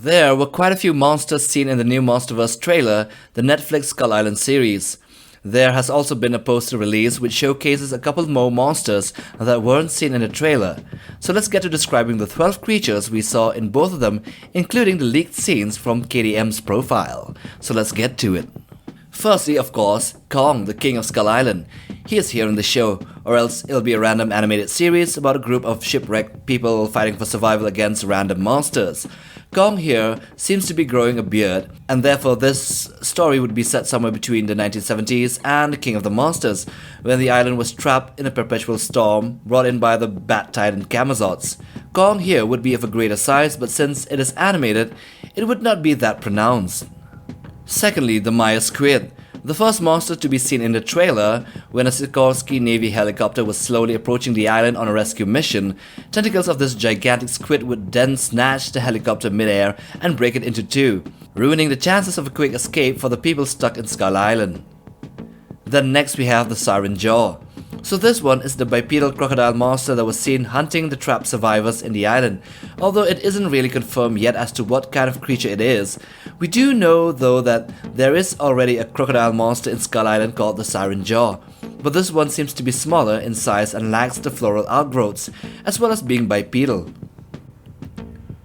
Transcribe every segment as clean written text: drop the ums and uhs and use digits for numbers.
There were quite a few monsters seen in the new Monsterverse trailer, the Netflix Skull Island series. There has also been a poster release which showcases a couple more monsters that weren't seen in the trailer. So let's get to describing the 12 creatures we saw in both of them, including the leaked scenes from KDM's profile. So let's get to it. Firstly, of course, Kong, the king of Skull Island. He is here in the show, or else it'll be a random animated series about a group of shipwrecked people fighting for survival against random monsters. Kong here seems to be growing a beard, and therefore this story would be set somewhere between the 1970s and King of the Monsters, when the island was trapped in a perpetual storm brought in by the Bat-Tide and Camazots. Kong here would be of a greater size, but since it is animated, it would not be that pronounced. Secondly, the MIRE SQUID. The first monster to be seen in the trailer, when a Sikorsky Navy helicopter was slowly approaching the island on a rescue mission, tentacles of this gigantic squid would then snatch the helicopter midair and break it into two, ruining the chances of a quick escape for the people stuck in Skull Island. Then next we have the SIREN jaw. So this one is the bipedal crocodile monster that was seen hunting the trapped survivors in the island, although it isn't really confirmed yet as to what kind of creature it is. We do know though that there is already a crocodile monster in Skull Island called the SIREN jaw, but this one seems to be smaller in size and lacks the floral outgrowths, as well as being bipedal.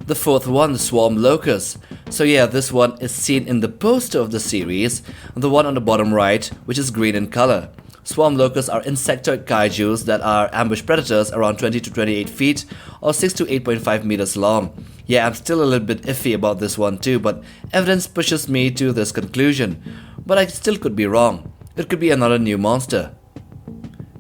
The fourth one, the swarm locust. So yeah, this one is seen in the poster of the series, the one on the bottom right, which is green in color. Swarm locusts are insectoid kaijus that are ambush predators around 20 to 28 feet or 6 to 8.5 meters long. Yeah, I'm still a little bit iffy about this one too, but evidence pushes me to this conclusion. But I still could be wrong. It could be another new monster.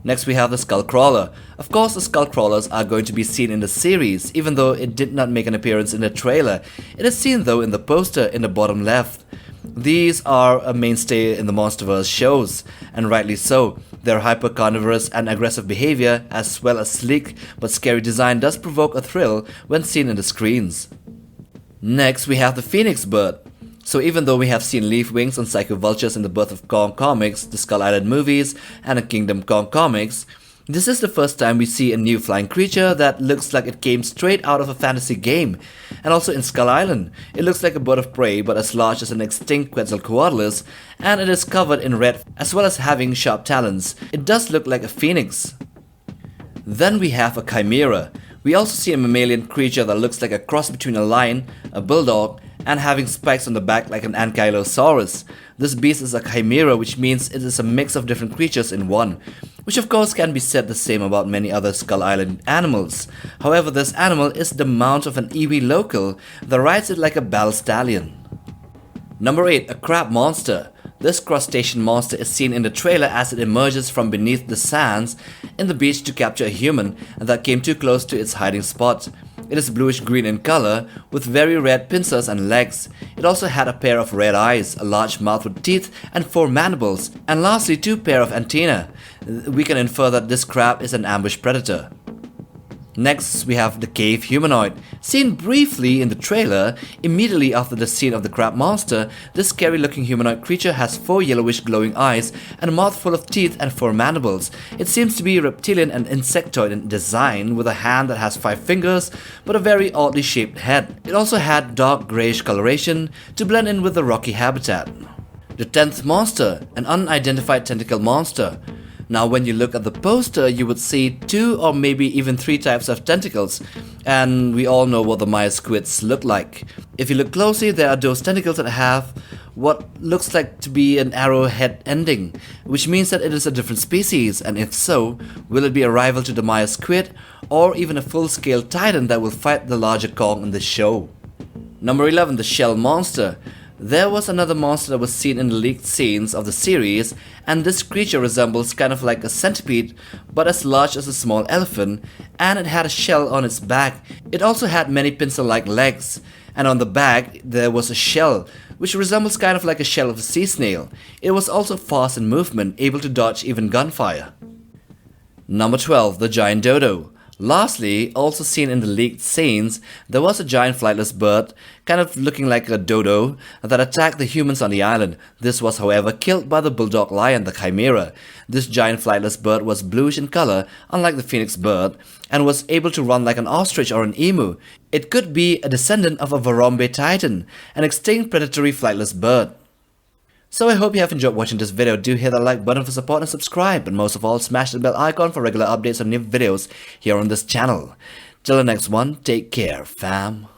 Next we have the skull crawler. Of course the skull crawlers are going to be seen in the series, even though it did not make an appearance in the trailer. It is seen though in the poster in the bottom left. These are a mainstay in the Monsterverse shows, and rightly so. Their hyper-carnivorous and aggressive behavior, as well as sleek but scary design, does provoke a thrill when seen in the screens. Next we have the phoenix bird. So even though we have seen leaf wings on Psycho Vultures in the Birth of Kong comics, the Skull Island movies, and the Kingdom Kong comics, this is the first time we see a new flying creature that looks like it came straight out of a fantasy game. And also in Skull Island, it looks like a bird of prey but as large as an extinct Quetzalcoatlus, and it is covered in red as well as having sharp talons. It does look like a phoenix. Then we have a chimera. We also see a mammalian creature that looks like a cross between a lion, a bulldog, and having spikes on the back like an ankylosaurus. This beast is a chimera, which means it is a mix of different creatures in one, which of course can be said the same about many other Skull Island animals. However, this animal is the mount of an Iwi local that rides it like a battle stallion. Number 8. A crab monster. This crustacean monster is seen in the trailer as it emerges from beneath the sands in the beach to capture a human that came too close to its hiding spot. It is bluish-green in color, with very red pincers and legs. It also had a pair of red eyes, a large mouth with teeth, and 4 mandibles, and lastly 2 pair of antennae. We can infer that this crab is an ambush predator. Next, we have the cave humanoid. Seen briefly in the trailer, immediately after the scene of the crab monster, this scary-looking humanoid creature has 4 yellowish glowing eyes and a mouth full of teeth and 4 mandibles. It seems to be reptilian and insectoid in design, with a hand that has 5 fingers, but a very oddly shaped head. It also had dark greyish coloration to blend in with the rocky habitat. The 10th monster, an unidentified tentacle monster. Now when you look at the poster, you would see 2 or maybe even 3 types of tentacles, and we all know what the MIRE squids look like. If you look closely, there are those tentacles that have what looks like to be an arrowhead ending, which means that it is a different species, and if so, will it be a rival to the MIRE squid, or even a full-scale titan that will fight the larger Kong in the show? Number 11. The shell monster. There was another monster that was seen in the leaked scenes of the series, and this creature resembles kind of like a centipede, but as large as a small elephant, and it had a shell on its back. It also had many pincer-like legs, and on the back there was a shell, which resembles kind of like a shell of a sea snail. It was also fast in movement, able to dodge even gunfire. Number 12. The giant dodo. Lastly, also seen in the leaked scenes, there was a giant flightless bird, kind of looking like a dodo, that attacked the humans on the island. This was, however, killed by the bulldog lion, the chimera. This giant flightless bird was bluish in color, unlike the phoenix bird, and was able to run like an ostrich or an emu. It could be a descendant of a Varombe titan, an extinct predatory flightless bird. So I hope you have enjoyed watching this video. Do hit that like button for support and subscribe, and most of all smash the bell icon for regular updates on new videos here on this channel. Till the next one, take care fam.